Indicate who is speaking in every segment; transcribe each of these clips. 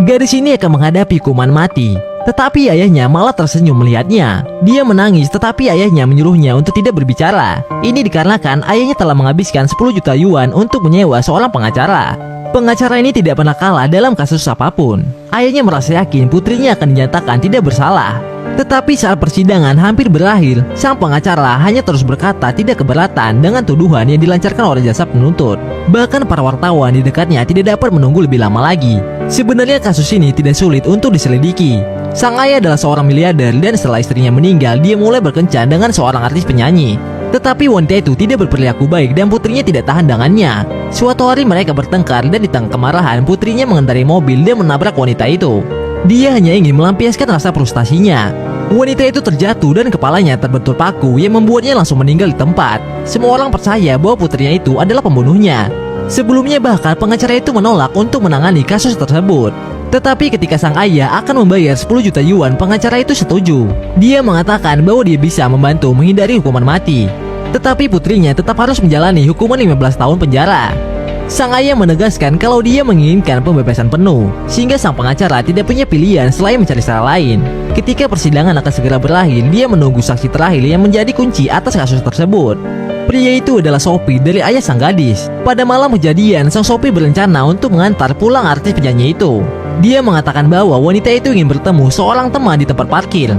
Speaker 1: Gadis ini akan menghadapi hukuman mati. Tetapi ayahnya malah tersenyum melihatnya. Dia menangis tetapi ayahnya menyuruhnya untuk tidak berbicara. Ini dikarenakan ayahnya telah menghabiskan 10 juta yuan untuk menyewa seorang pengacara. Pengacara ini tidak pernah kalah dalam kasus apapun. Ayahnya merasa yakin putrinya akan dinyatakan tidak bersalah. Tetapi saat persidangan hampir berakhir, sang pengacara hanya terus berkata tidak keberatan dengan tuduhan yang dilancarkan oleh jasa penuntut. Bahkan para wartawan di dekatnya tidak dapat menunggu lebih lama lagi. Sebenarnya kasus ini tidak sulit untuk diselidiki. Sang ayah adalah seorang miliarder dan setelah istrinya meninggal, dia mulai berkencan dengan seorang artis penyanyi. Tetapi wanita itu tidak berperilaku baik dan putrinya tidak tahan dengannya. Suatu hari mereka bertengkar dan di tengah kemarahan putrinya mengendarai mobil dan menabrak wanita itu. Dia hanya ingin melampiaskan rasa frustasinya. Wanita itu terjatuh dan kepalanya terbentur paku yang membuatnya langsung meninggal di tempat. Semua orang percaya bahwa putrinya itu adalah pembunuhnya. Sebelumnya bahkan pengacara itu menolak untuk menangani kasus tersebut. Tetapi ketika sang ayah akan membayar 10 juta yuan, pengacara itu setuju. Dia mengatakan bahwa dia bisa membantu menghindari hukuman mati. Tetapi putrinya tetap harus menjalani hukuman 15 tahun penjara. Sang ayah menegaskan kalau dia menginginkan pembebasan penuh, sehingga sang pengacara tidak punya pilihan selain mencari cara lain. Ketika persidangan akan segera berakhir, dia menunggu saksi terakhir yang menjadi kunci atas kasus tersebut. Pria itu adalah sopir dari ayah sang gadis. Pada malam kejadian, sang sopir berencana untuk mengantar pulang artis penyanyi itu. Dia mengatakan bahwa wanita itu ingin bertemu seorang teman di tempat parkir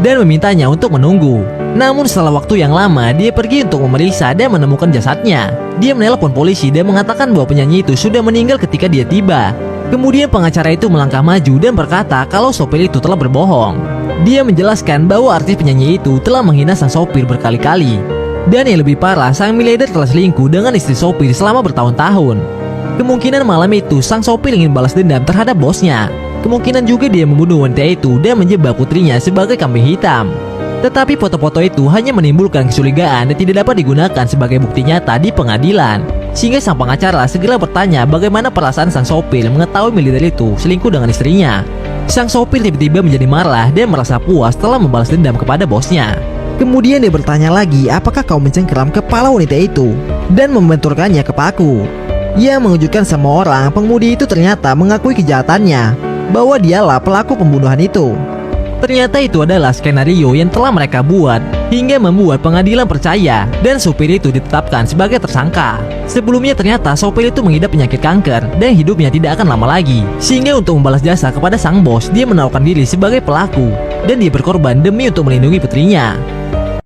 Speaker 1: dan memintanya untuk menunggu. Namun setelah waktu yang lama, dia pergi untuk memeriksa dan menemukan jasadnya. Dia menelpon polisi dan mengatakan bahwa penyanyi itu sudah meninggal ketika dia tiba. Kemudian pengacara itu melangkah maju dan berkata kalau sopir itu telah berbohong. Dia menjelaskan bahwa artis penyanyi itu telah menghina sang sopir berkali-kali. Dan yang lebih parah, sang miliarder telah selingkuh dengan istri sopir selama bertahun-tahun. Kemungkinan malam itu sang sopir ingin balas dendam terhadap bosnya. Kemungkinan juga dia membunuh wanita itu dan menjebak putrinya sebagai kambing hitam. Tetapi foto-foto itu hanya menimbulkan kecurigaan dan tidak dapat digunakan sebagai bukti nyata di pengadilan. Sehingga sang pengacara segera bertanya bagaimana perasaan sang sopir mengetahui miliarder itu selingkuh dengan istrinya. Sang sopir tiba-tiba menjadi marah dan merasa puas setelah membalas dendam kepada bosnya. Kemudian dia bertanya lagi, apakah kau mencengkeram kepala wanita itu dan membenturkannya ke paku. Yang mengejutkan semua orang, pengemudi itu ternyata mengakui kejahatannya, bahwa dialah pelaku pembunuhan itu. Ternyata itu adalah skenario yang telah mereka buat hingga membuat pengadilan percaya dan sopir itu ditetapkan sebagai tersangka. Sebelumnya ternyata sopir itu mengidap penyakit kanker dan hidupnya tidak akan lama lagi. Sehingga untuk membalas jasa kepada sang bos, dia menawarkan diri sebagai pelaku dan dia berkorban demi untuk melindungi putrinya.